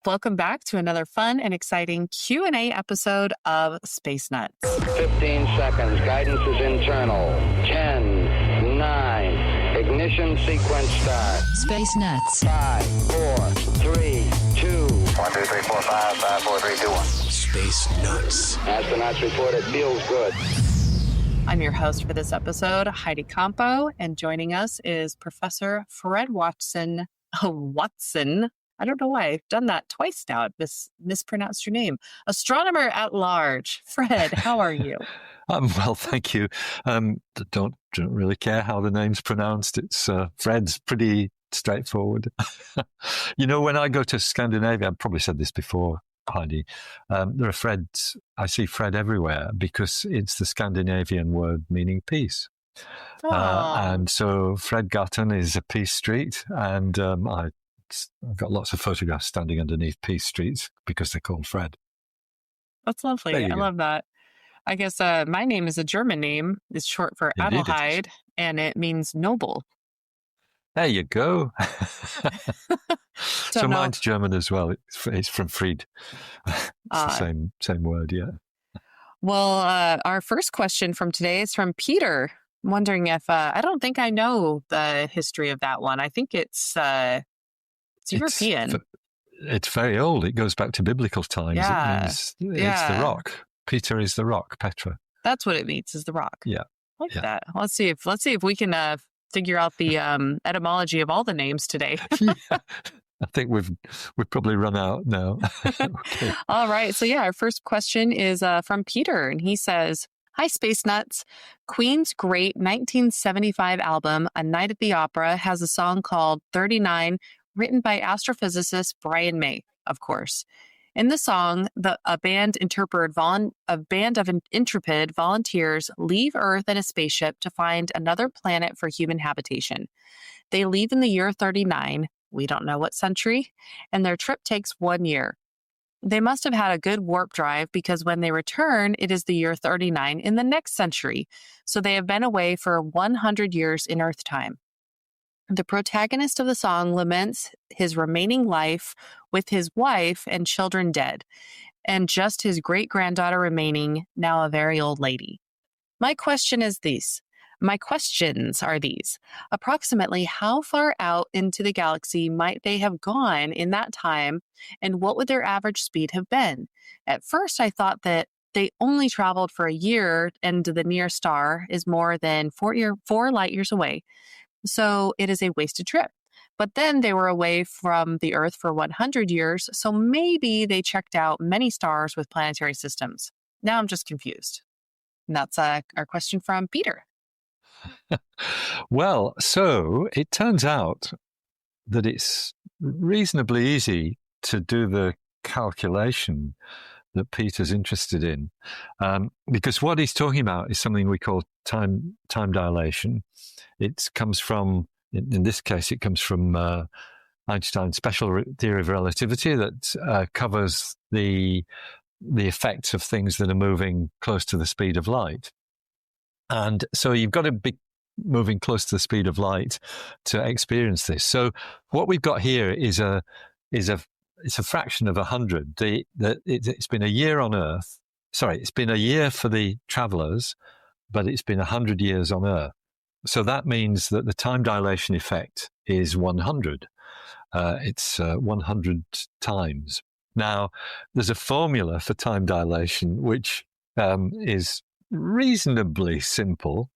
Welcome back to another fun and exciting Q&A episode of Space Nuts. 15 seconds. Guidance is internal. 10, 9. Ignition sequence start. Space Nuts. 5, 4, 3, 2. 1, 2, 3, 4, 5, 5, 4, 3, 2, 1. Space Nuts. Astronauts report it feels good. I'm your host for this episode, Heidi Campo, and joining us is Professor Fred Watson. I don't know why I've done that twice now. I've mispronounced your name. Astronomer at large. Fred, how are you? I'm well, thank you. Don't really care how the name's pronounced. It's Fred's pretty straightforward. You know, when I go to Scandinavia, I've probably said this before, Heidi, there are Freds. I see Fred everywhere because it's the Scandinavian word meaning peace. And so Fredgatan is a peace street, and I've got lots of photographs standing underneath peace streets because they're called Fred. That's lovely. I love that. I guess my name is a German name. It's short for Adelheid, and it means noble. There you go. So no. mine's German as well. It's from Fried. It's the same word, yeah. Well, our first question from today is from Peter. I'm wondering if I don't think I know the history of that one. I think it's European. It's very old. It goes back to biblical times. Yeah. It means it's the rock. Peter is the rock. Petra. That's what it means, is the rock. Yeah. I like that. Let's see if we can figure out the etymology of all the names today. Yeah. I think we've probably run out now. Okay. All right. So our first question is from Peter, and he says, "Hi, Space Nuts. Queen's great 1975 album, A Night at the Opera, has a song called 39, written by astrophysicist Brian May, of course. In the song, a band of intrepid volunteers leave Earth in a spaceship to find another planet for human habitation. They leave in the year 39, we don't know what century, and their trip takes 1 year. They must have had a good warp drive because when they return, it is the year 39 in the next century, so they have been away for 100 years in Earth time. The protagonist of the song laments his remaining life with his wife and children dead, and just his great-granddaughter remaining, now a very old lady. My questions are these. Approximately how far out into the galaxy might they have gone in that time, and what would their average speed have been? At first, I thought that they only traveled for a year, and the nearest star is more than 4 light years away. So it is a wasted trip. But then they were away from the Earth for 100 years, so maybe they checked out many stars with planetary systems. Now I'm just confused." And that's our question from Peter. Well, so it turns out that it's reasonably easy to do the calculation that Peter's interested in, because what he's talking about is something we call time dilation. It comes from, in this case, it comes from Einstein's special theory of relativity that covers the effects of things that are moving close to the speed of light. And so you've got to be moving close to the speed of light to experience this. So what we've got here is a fraction of 100. It's been a year on Earth. Sorry, it's been a year for the travelers, but it's been 100 years on Earth. So that means that the time dilation effect is 100. It's 100 times. Now, there's a formula for time dilation, which is reasonably simple.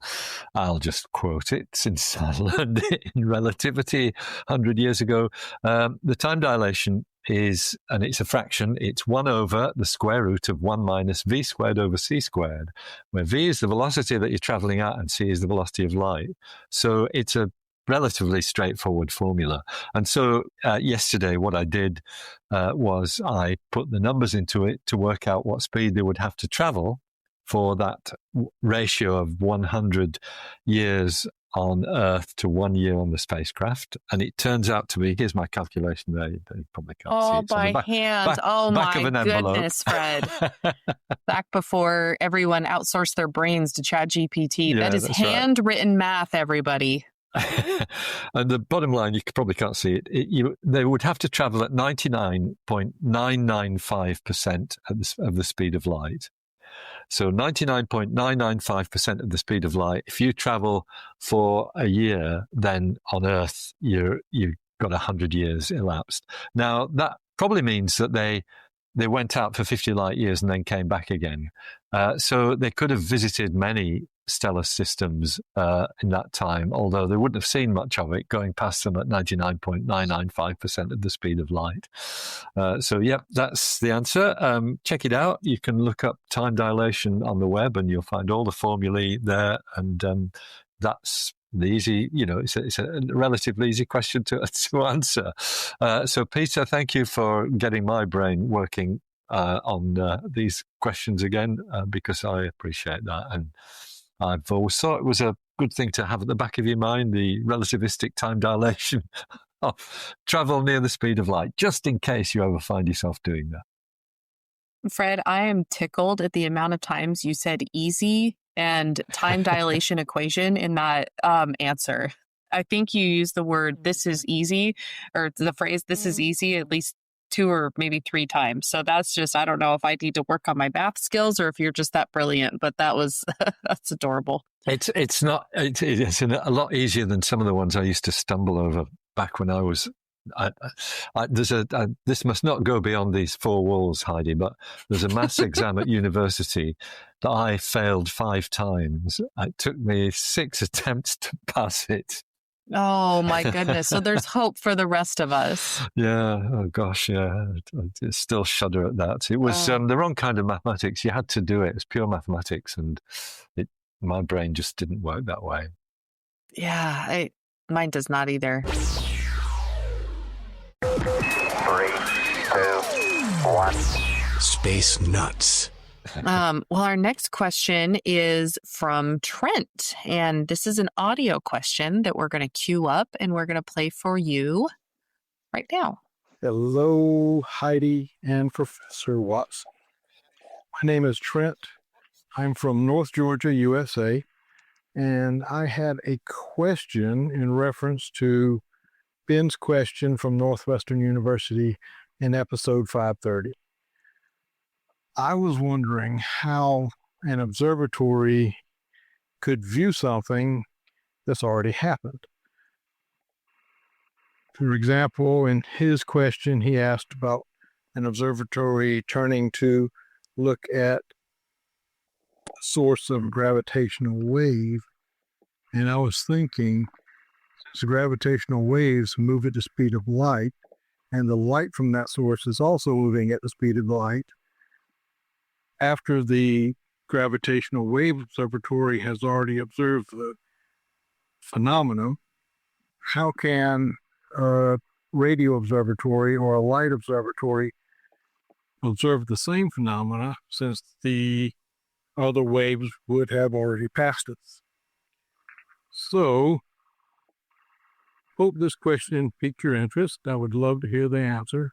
I'll just quote it since I learned it in relativity 100 years ago. The time dilation is, and it's a fraction, it's 1 over the square root of 1 minus v squared over c squared, where v is the velocity that you're traveling at and c is the velocity of light. So it's a relatively straightforward formula. And so yesterday what I did was I put the numbers into it to work out what speed they would have to travel for that ratio of 100 years on Earth to 1 year on the spacecraft. And it turns out to be, here's my calculation there, you probably can't see it. Oh, by hand. Back of an envelope. Goodness, Fred. Back before everyone outsourced their brains to ChatGPT. Yeah, that is handwritten math, everybody. And the bottom line, you probably can't see it. They would have to travel at 99.995% of the speed of light. So 99.995% of the speed of light. If you travel for a year, then on Earth, you've got 100 years elapsed. Now, that probably means that they went out for 50 light years and then came back again. So they could have visited many stellar systems in that time, although they wouldn't have seen much of it going past them at 99.995% of the speed of light. So, yep, that's the answer. Check it out. You can look up time dilation on the web and you'll find all the formulae there. And that's the easy, it's a relatively easy question to answer. So, Peter, thank you for getting my brain working on these questions again, because I appreciate that. And I've always thought it was a good thing to have at the back of your mind, the relativistic time dilation of travel near the speed of light, just in case you ever find yourself doing that. Fred, I am tickled at the amount of times you said easy and time dilation equation in that answer. I think you used the word "this is easy" or the phrase "this is easy" at least 2 or maybe 3 times. So that's just, I don't know if I need to work on my math skills or if you're just that brilliant, but that was, that's adorable. It's a lot easier than some of the ones I used to stumble over back when I was, this must not go beyond these 4 walls, Heidi, but there's a maths exam at university that I failed 5 times. It took me 6 attempts to pass it. Oh my goodness. So there's hope for the rest of us. Yeah. Oh gosh. Yeah. I still shudder at that. It was the wrong kind of mathematics. You had to do it. It was pure mathematics, and my brain just didn't work that way. Yeah. Mine does not either. 3, 2, 1. Space nuts. Well, our next question is from Trent, and this is an audio question that we're going to queue up and we're going to play for you right now. Hello, Heidi and Professor Watson. My name is Trent. I'm from North Georgia, USA, and I had a question in reference to Ben's question from Northwestern University in episode 530. I was wondering how an observatory could view something that's already happened. For example, in his question, he asked about an observatory turning to look at the source of a gravitational wave. And I was thinking, since gravitational waves move at the speed of light, and the light from that source is also moving at the speed of light, after the gravitational wave observatory has already observed the phenomenon, how can a radio observatory or a light observatory observe the same phenomena, since the other waves would have already passed us? So, hope this question piqued your interest. I would love to hear the answer,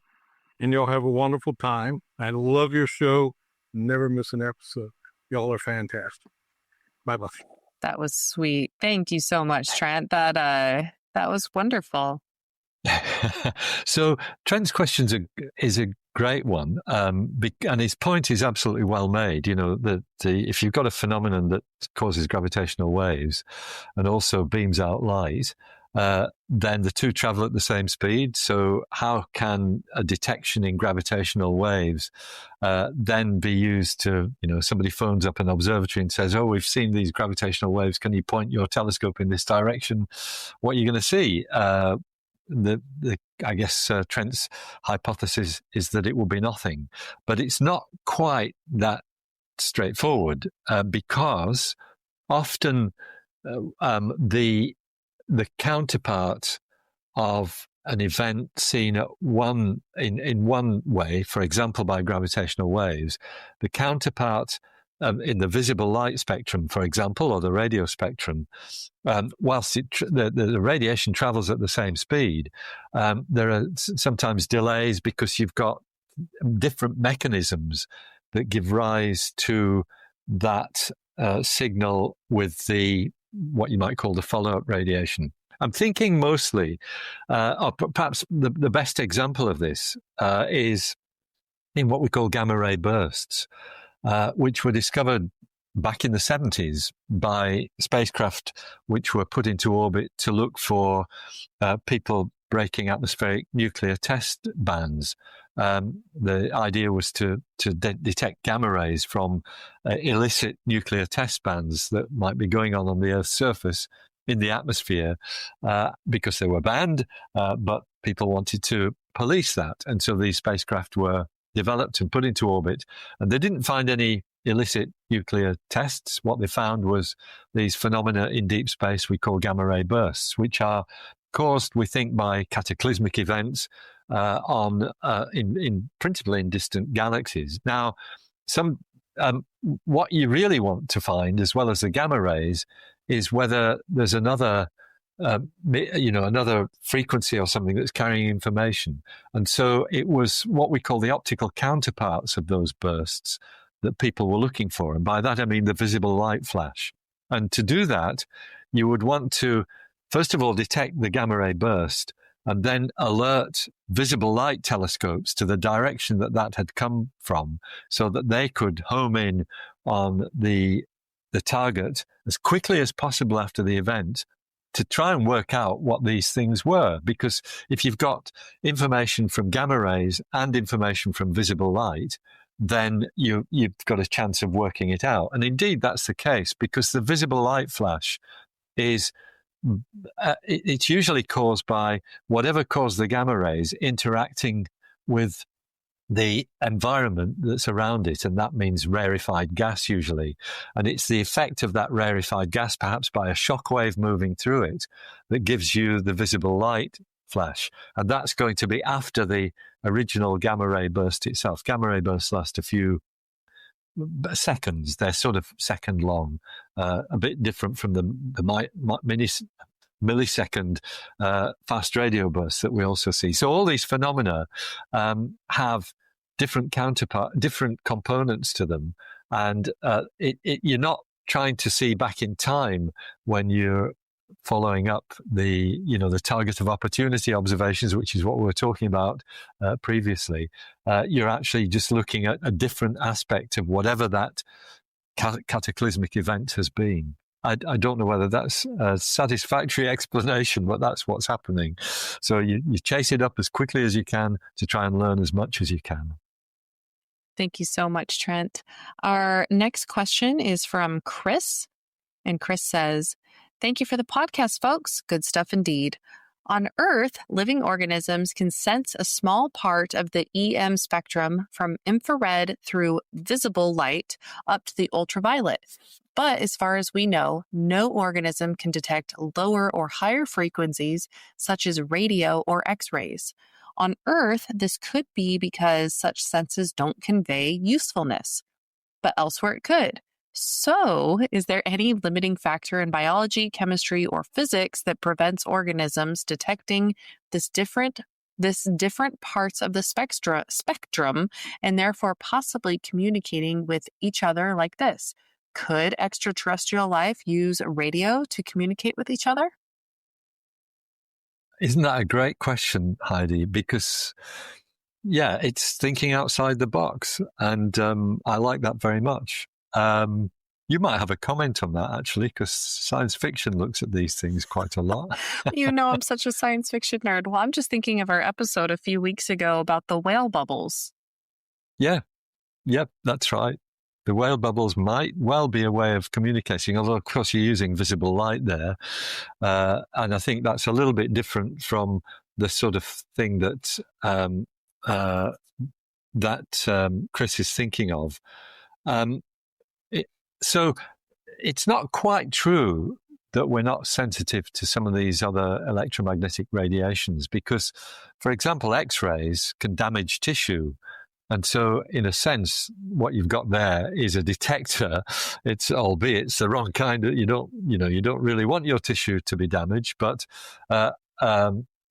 and y'all have a wonderful time. I love your show. Never miss an episode. Y'all are fantastic. Bye-bye. That was sweet. Thank you so much, Trent. That was wonderful. So Trent's question is a great one, and his point is absolutely well made. That if you've got a phenomenon that causes gravitational waves and also beams out light, then the two travel at the same speed. So how can a detection in gravitational waves then be used to, somebody phones up an observatory and says, "Oh, we've seen these gravitational waves. Can you point your telescope in this direction? What are you going to see?" I guess Trent's hypothesis is that it will be nothing, but it's not quite that straightforward, because often the counterpart of an event seen in one way, for example, by gravitational waves, the counterpart in the visible light spectrum, for example, or the radio spectrum, whilst the radiation travels at the same speed, there are sometimes delays because you've got different mechanisms that give rise to that signal with what you might call the follow-up radiation. I'm thinking mostly, or perhaps the best example of this is in what we call gamma ray bursts, which were discovered back in the 70s by spacecraft which were put into orbit to look for people breaking atmospheric nuclear test bands. The idea was to detect gamma rays from illicit nuclear test bands that might be going on the Earth's surface in the atmosphere because they were banned, but people wanted to police that. And so these spacecraft were developed and put into orbit, and they didn't find any illicit nuclear tests. What they found was these phenomena in deep space we call gamma ray bursts, which are caused, we think, by cataclysmic events principally in distant galaxies. Now, what you really want to find, as well as the gamma rays, is whether there's another frequency or something that's carrying information. And so it was what we call the optical counterparts of those bursts that people were looking for. And by that, I mean the visible light flash. And to do that, you would want to, first of all, detect the gamma ray burst and then alert visible light telescopes to the direction that had come from so that they could home in on the target as quickly as possible after the event to try and work out what these things were. Because if you've got information from gamma rays and information from visible light, then you've got a chance of working it out. And indeed, that's the case, because the visible light flash is it's usually caused by whatever caused the gamma rays interacting with the environment that's around it, and that means rarefied gas usually. And it's the effect of that rarefied gas, perhaps by a shock wave moving through it, that gives you the visible light flash. And that's going to be after the original gamma ray burst itself. Gamma ray bursts last a few seconds. They're sort of second long, a bit different from the millisecond fast radio bursts that we also see. So all these phenomena have different components to them, and you're not trying to see back in time when you're following up the target of opportunity observations, which is what we were talking about previously. You're actually just looking at a different aspect of whatever that cataclysmic event has been. I don't know whether that's a satisfactory explanation, but that's what's happening. So you chase it up as quickly as you can to try and learn as much as you can. Thank you so much, Trent. Our next question is from Chris. And Chris says, "Thank you for the podcast, folks. Good stuff indeed. On Earth, living organisms can sense a small part of the EM spectrum from infrared through visible light up to the ultraviolet. But as far as we know, no organism can detect lower or higher frequencies such as radio or X-rays. On Earth, this could be because such senses don't convey usefulness, but elsewhere it could. So, is there any limiting factor in biology, chemistry, or physics that prevents organisms detecting this different parts of the spectrum and therefore possibly communicating with each other like this? Could extraterrestrial life use radio to communicate with each other?" Isn't that a great question, Heidi? Because, yeah, it's thinking outside the box, and I like that very much. You might have a comment on that, actually, because science fiction looks at these things quite a lot. You know, I'm such a science fiction nerd. Well, I'm just thinking of our episode a few weeks ago about the whale bubbles. Yeah, that's right. The whale bubbles might well be a way of communicating, although, of course, you're using visible light there. And I think that's a little bit different from the sort of thing that Chris is thinking of. So it's not quite true that we're not sensitive to some of these other electromagnetic radiations because, for example, X-rays can damage tissue. And so, in a sense, what you've got there is a detector. Albeit it's the wrong kind. You don't really want your tissue to be damaged, but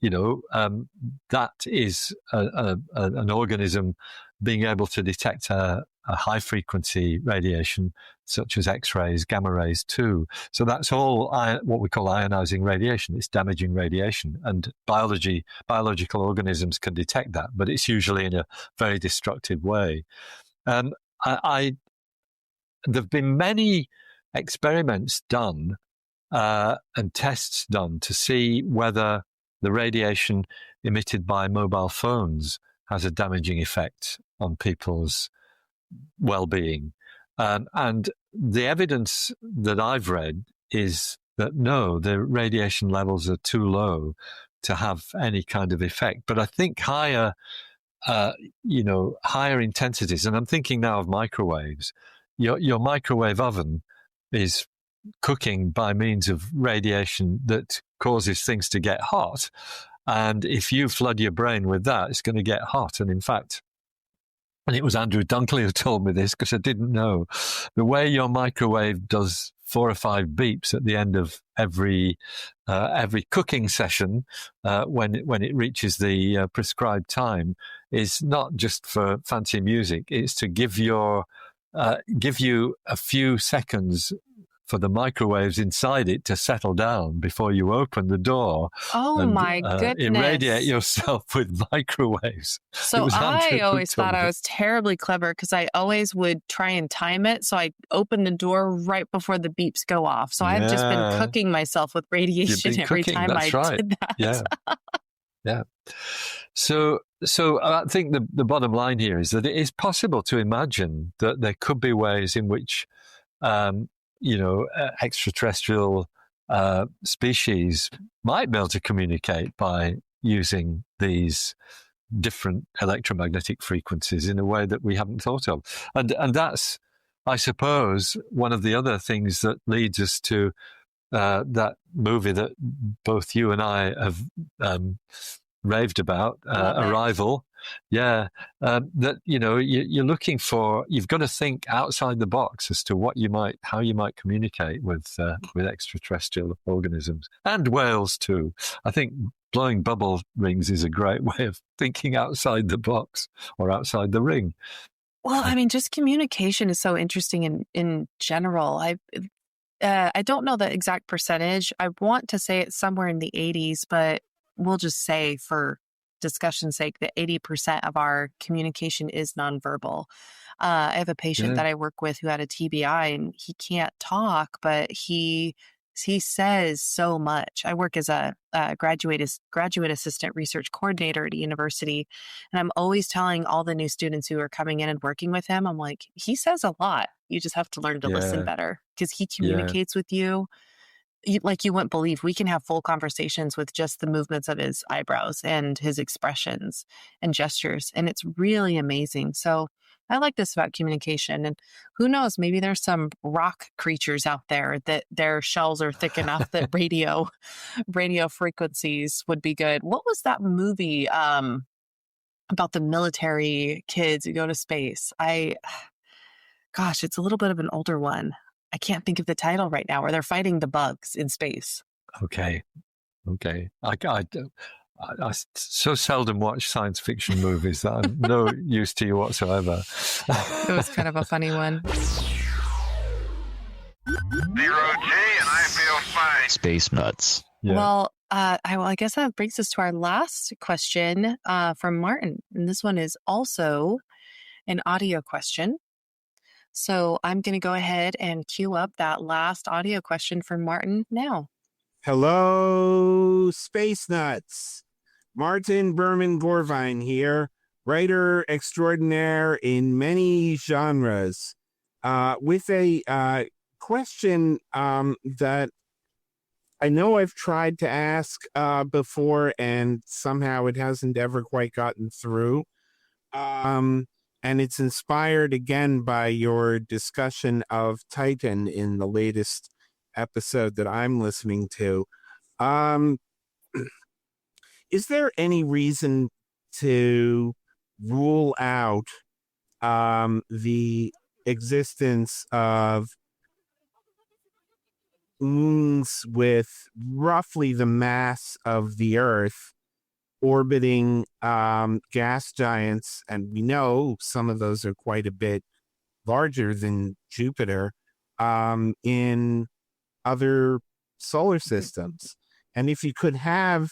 that is an organism being able to detect a high frequency radiation, such as X-rays, gamma rays too. So that's all what we call ionizing radiation. It's damaging radiation, and biological organisms can detect that, but it's usually in a very destructive way. There've been many experiments done and tests done to see whether the radiation emitted by mobile phones has a damaging effect on people's well-being. And the evidence that I've read is that no, the radiation levels are too low to have any kind of effect. But I think higher intensities, and I'm thinking now of microwaves. Your microwave oven is cooking by means of radiation that causes things to get hot. And if you flood your brain with that, it's going to get hot. And in fact, and it was Andrew Dunkley who told me this because I didn't know, the way your microwave does 4 or 5 beeps at the end of every cooking session when it reaches the prescribed time is not just for fancy music. It's to give you a few seconds for the microwaves inside it to settle down before you open the door. Oh, my goodness. Irradiate yourself with microwaves. So I always thought I was terribly clever because I always would try and time it. So I open the door right before the beeps go off. So I've just been cooking myself with radiation every time That's I right. did that. Yeah. Yeah. So I think the bottom line here is that it is possible to imagine that there could be ways in which extraterrestrial species might be able to communicate by using these different electromagnetic frequencies in a way that we haven't thought of. And that's, I suppose, one of the other things that leads us to that movie that both you and I have raved about, Arrival. Yeah, that you're looking for. You've got to think outside the box as to how you might communicate with extraterrestrial organisms and whales too. I think blowing bubble rings is a great way of thinking outside the box or outside the ring. Well, I mean, just communication is so interesting in general. I don't know the exact percentage. I want to say it's somewhere in the 80s, but we'll just say for discussion's sake that 80% of our communication is nonverbal. I have a patient that I work with who had a TBI and he can't talk, but he says so much. I work as a graduate assistant research coordinator at a university, and I'm always telling all the new students who are coming in and working with him, I'm like, he says a lot. You just have to learn to listen better because he communicates with you like you wouldn't believe. We can have full conversations with just the movements of his eyebrows and his expressions and gestures. And it's really amazing. So I like this about communication. And who knows, maybe there's some rock creatures out there that their shells are thick enough that radio frequencies would be good. What was that movie about the military kids who go to space? Gosh, it's a little bit of an older one. I can't think of the title right now, where they're fighting the bugs in space. Okay. I so seldom watch science fiction movies that I'm no use to you whatsoever. It was kind of a funny one. 0G, and I feel fine. Space nuts. Yeah. Well, I guess that brings us to our last question from Martin. And this one is also an audio question. So I'm going to go ahead and queue up that last audio question from Martin now. Hello, Space Nuts. Martin Berman Gorvine here, writer extraordinaire in many genres, with a question that I know I've tried to ask before, and somehow it hasn't ever quite gotten through. And it's inspired again by your discussion of Titan in the latest episode that I'm listening to. Is there any reason to rule out the existence of moons with roughly the mass of the Earth orbiting gas giants, and we know some of those are quite a bit larger than Jupiter, in other solar systems. And if you could have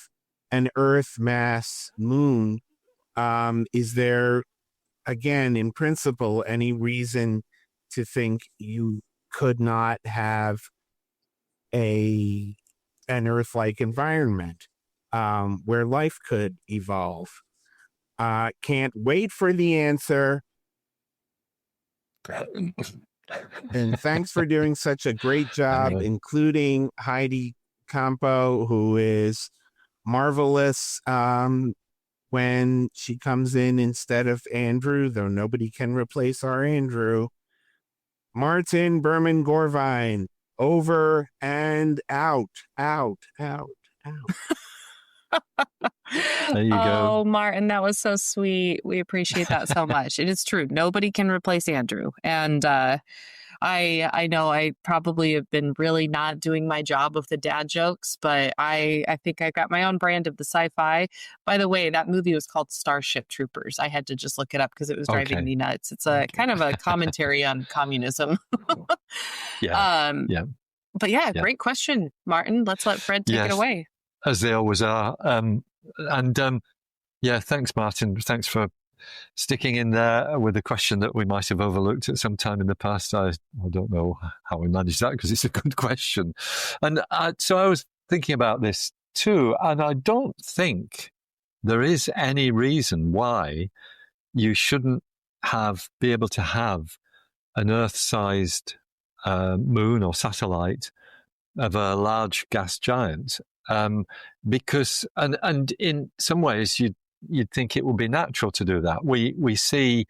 an Earth mass moon, is there, again, in principle, any reason to think you could not have an Earth-like environment where life could evolve? Can't wait for the answer. And thanks for doing such a great job, including Heidi Campo, who is marvelous when she comes in instead of Andrew, though nobody can replace our Andrew. Martin Berman Gorvine, over and out. There you go. Oh, Martin, that was so sweet. We appreciate that so much. It is true. Nobody can replace Andrew. And I know I probably have been really not doing my job with the dad jokes, but I think I got my own brand of the sci-fi. By the way, that movie was called Starship Troopers. I had to just look it up because it was driving me nuts. It's a kind of a commentary on communism. Yeah. But yeah, great question, Martin. Let's let Fred take it away. As they always are. Thanks, Martin. Thanks for sticking in there with a question that we might have overlooked at some time in the past. I don't know how we managed that because it's a good question. And so I was thinking about this too, and I don't think there is any reason why you shouldn't be able to have an Earth-sized moon or satellite of a large gas giant. Because and in some ways you'd think it would be natural to do that. We see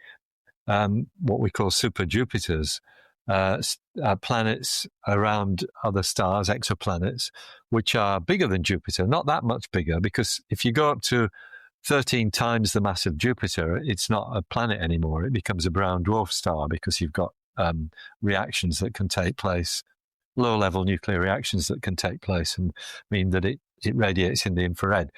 what we call super Jupiters, planets around other stars, exoplanets, which are bigger than Jupiter, not that much bigger, because if you go up to 13 times the mass of Jupiter, it's not a planet anymore. It becomes a brown dwarf star because you've got reactions that can take place, low-level nuclear reactions that can take place and mean that it radiates in the infrared.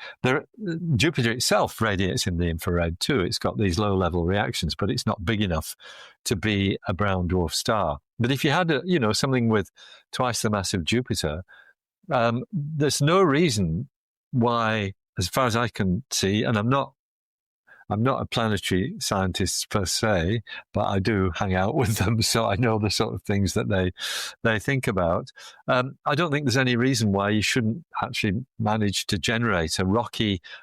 Jupiter itself radiates in the infrared too. It's got these low-level reactions, but it's not big enough to be a brown dwarf star. But if you had something with twice the mass of Jupiter, there's no reason why, as far as I can see, and I'm not a planetary scientist per se, but I do hang out with them, so I know the sort of things that they think about. I don't think there's any reason why you shouldn't actually manage to generate a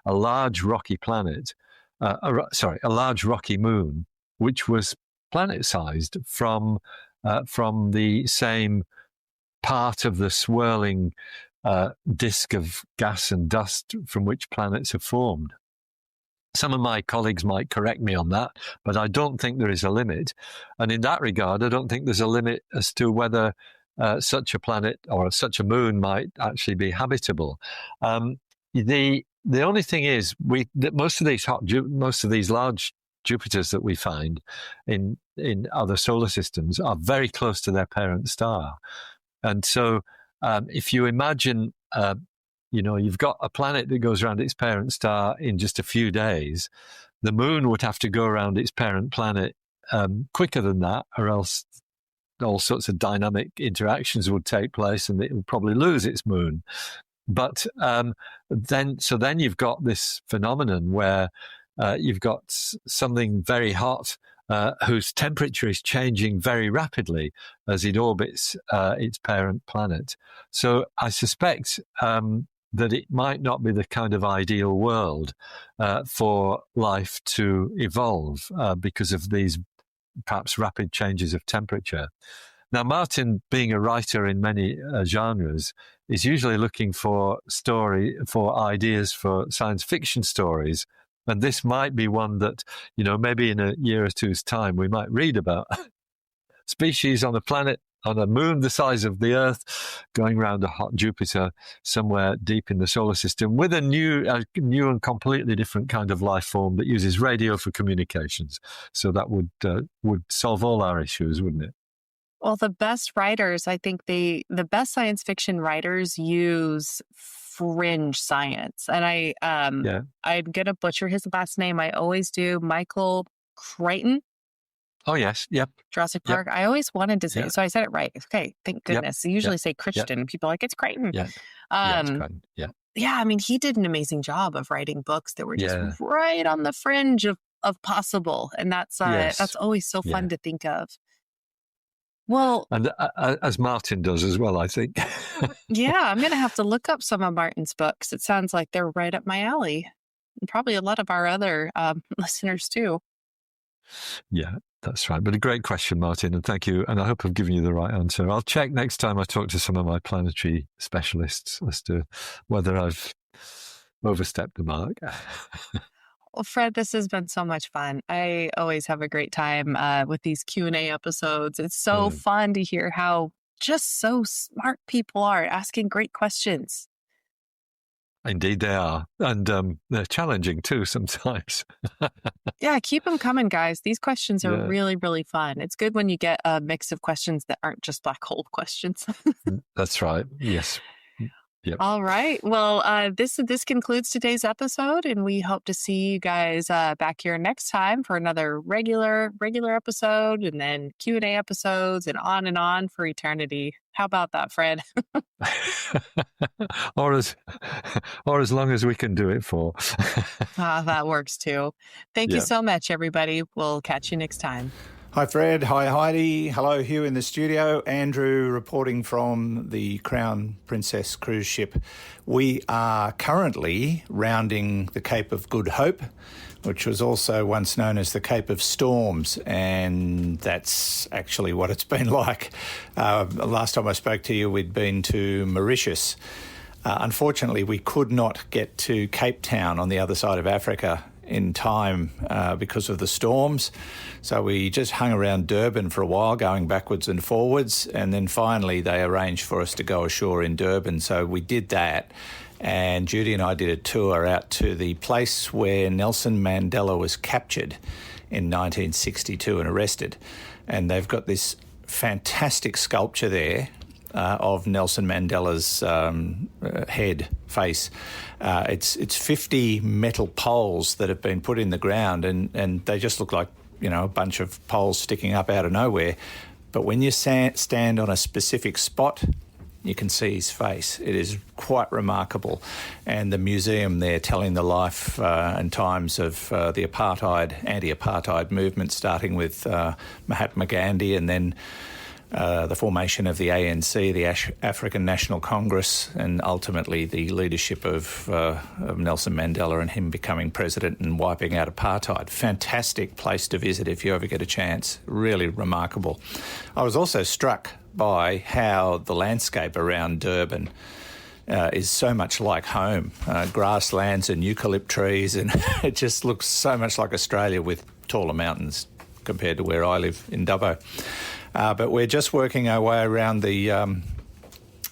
large rocky planet, a large rocky moon, which was planet-sized from the same part of the swirling disk of gas and dust from which planets are formed. Some of my colleagues might correct me on that, but I don't think there is a limit. And in that regard, I don't think there's a limit as to whether such a planet or such a moon might actually be habitable. The only thing is, that most of these large Jupiters that we find in other solar systems are very close to their parent star, and so if you imagine. You've got a planet that goes around its parent star in just a few days. The moon would have to go around its parent planet quicker than that, or else all sorts of dynamic interactions would take place and it would probably lose its moon. But then you've got this phenomenon where you've got something very hot whose temperature is changing very rapidly as it orbits its parent planet. So I suspect that it might not be the kind of ideal world for life to evolve because of these perhaps rapid changes of temperature. Now, Martin, being a writer in many genres, is usually looking for ideas for science fiction stories. And this might be one that, maybe in a year or two's time, we might read about species on a planet, on a moon the size of the Earth, going around a hot Jupiter somewhere deep in the solar system with a new and completely different kind of life form that uses radio for communications. So that would solve all our issues, wouldn't it? Well, the best writers, I think the best science fiction writers use fringe science. And I'm gonna butcher his last name. I always do. Michael Crichton. Oh yes, yep. Jurassic Yep. Park. I always wanted to say Yep. it, so I said it right. Okay, thank goodness. They usually say Crichton. People are like, it's Crichton. Yeah, it's Crichton. Yeah. Yeah, I mean, he did an amazing job of writing books that were just Yeah. right on the fringe of possible, and that's Yes. always so fun Yeah. to think of. Well, And as Martin does as well, I think. yeah, I'm gonna have to look up some of Martin's books. It sounds like they're right up my alley, and probably a lot of our other listeners too. Yeah, that's right. But a great question, Martin, and thank you. And I hope I've given you the right answer. I'll check next time I talk to some of my planetary specialists as to whether I've overstepped the mark. Well, Fred, this has been so much fun. I always have a great time with these Q&A episodes. It's so fun to hear how just so smart people are asking great questions. Indeed, they are. And they're challenging too sometimes. Yeah, keep them coming, guys. These questions are really, really fun. It's good when you get a mix of questions that aren't just black hole questions. That's right. Yes. Yep. All right. Well, this concludes today's episode, and we hope to see you guys back here next time for another regular episode, and then Q&A episodes, and on for eternity. How about that, Fred? or as long as we can do it for. That works too. Thank you so much, everybody. We'll catch you next time. Hi, Fred. Hi, Heidi. Hello, Hugh in the studio. Andrew reporting from the Crown Princess cruise ship. We are currently rounding the Cape of Good Hope, which was also once known as the Cape of Storms, and that's actually what it's been like. Last time I spoke to you, we'd been to Mauritius. Unfortunately, we could not get to Cape Town on the other side of Africa in time because of the storms. So we just hung around Durban for a while, going backwards and forwards, and then finally they arranged for us to go ashore in Durban. So we did that, and Judy and I did a tour out to the place where Nelson Mandela was captured in 1962 and arrested. And they've got this fantastic sculpture there of Nelson Mandela's head, face. It's 50 metal poles that have been put in the ground, and they just look like, a bunch of poles sticking up out of nowhere. But when you stand on a specific spot, you can see his face. It is quite remarkable. And the museum there telling the life and times of the anti-apartheid movement, starting with Mahatma Gandhi, and then the formation of the ANC, the African National Congress, and ultimately the leadership of Nelson Mandela and him becoming president and wiping out apartheid. Fantastic place to visit if you ever get a chance. Really remarkable. I was also struck by how the landscape around Durban is so much like home. Grasslands and eucalypt trees, and it just looks so much like Australia with taller mountains compared to where I live in Dubbo. But we're just working our way around the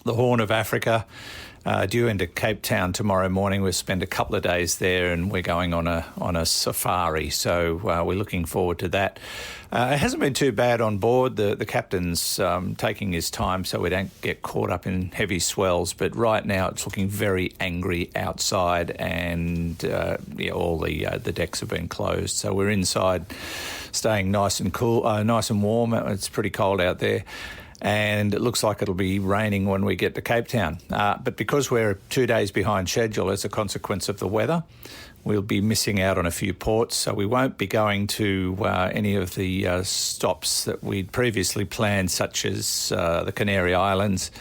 Horn of Africa, due into Cape Town tomorrow morning. We'll spend a couple of days there, and we're going on a safari. So we're looking forward to that. It hasn't been too bad on board. The captain's taking his time so we don't get caught up in heavy swells. But right now it's looking very angry outside, and all the decks have been closed. So we're inside, staying nice and cool, nice and warm. It's pretty cold out there. And it looks like it'll be raining when we get to Cape Town. But because we're 2 days behind schedule as a consequence of the weather, we'll be missing out on a few ports. So we won't be going to any of the stops that we'd previously planned, such as the Canary Islands,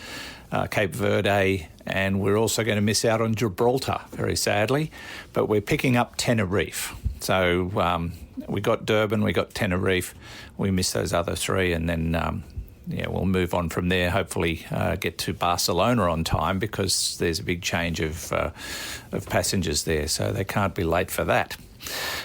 Cape Verde, and we're also going to miss out on Gibraltar, very sadly. But we're picking up Tenerife. So we got Durban, we got Tenerife. We missed those other three, and then we'll move on from there. Hopefully, get to Barcelona on time, because there's a big change of passengers there, so they can't be late for that.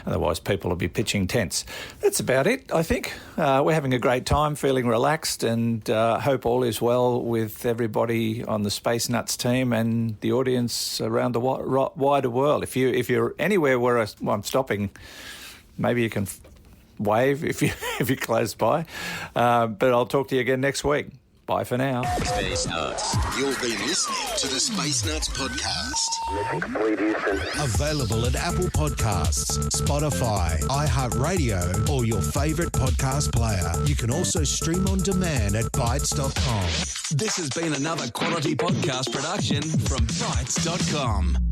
Otherwise, people will be pitching tents. That's about it, I think. We're having a great time, feeling relaxed, and hope all is well with everybody on the Space Nuts team and the audience around the wider world. If you're anywhere where I'm stopping, maybe you can wave if you're close by. But I'll talk to you again next week. Bye for now. Space Nuts. You've been listening to the Space Nuts podcast. Mission complete, Houston. Available at Apple Podcasts, Spotify, iHeartRadio, or your favorite podcast player. You can also stream on demand at Bytes.com. This has been another quality podcast production from Bytes.com.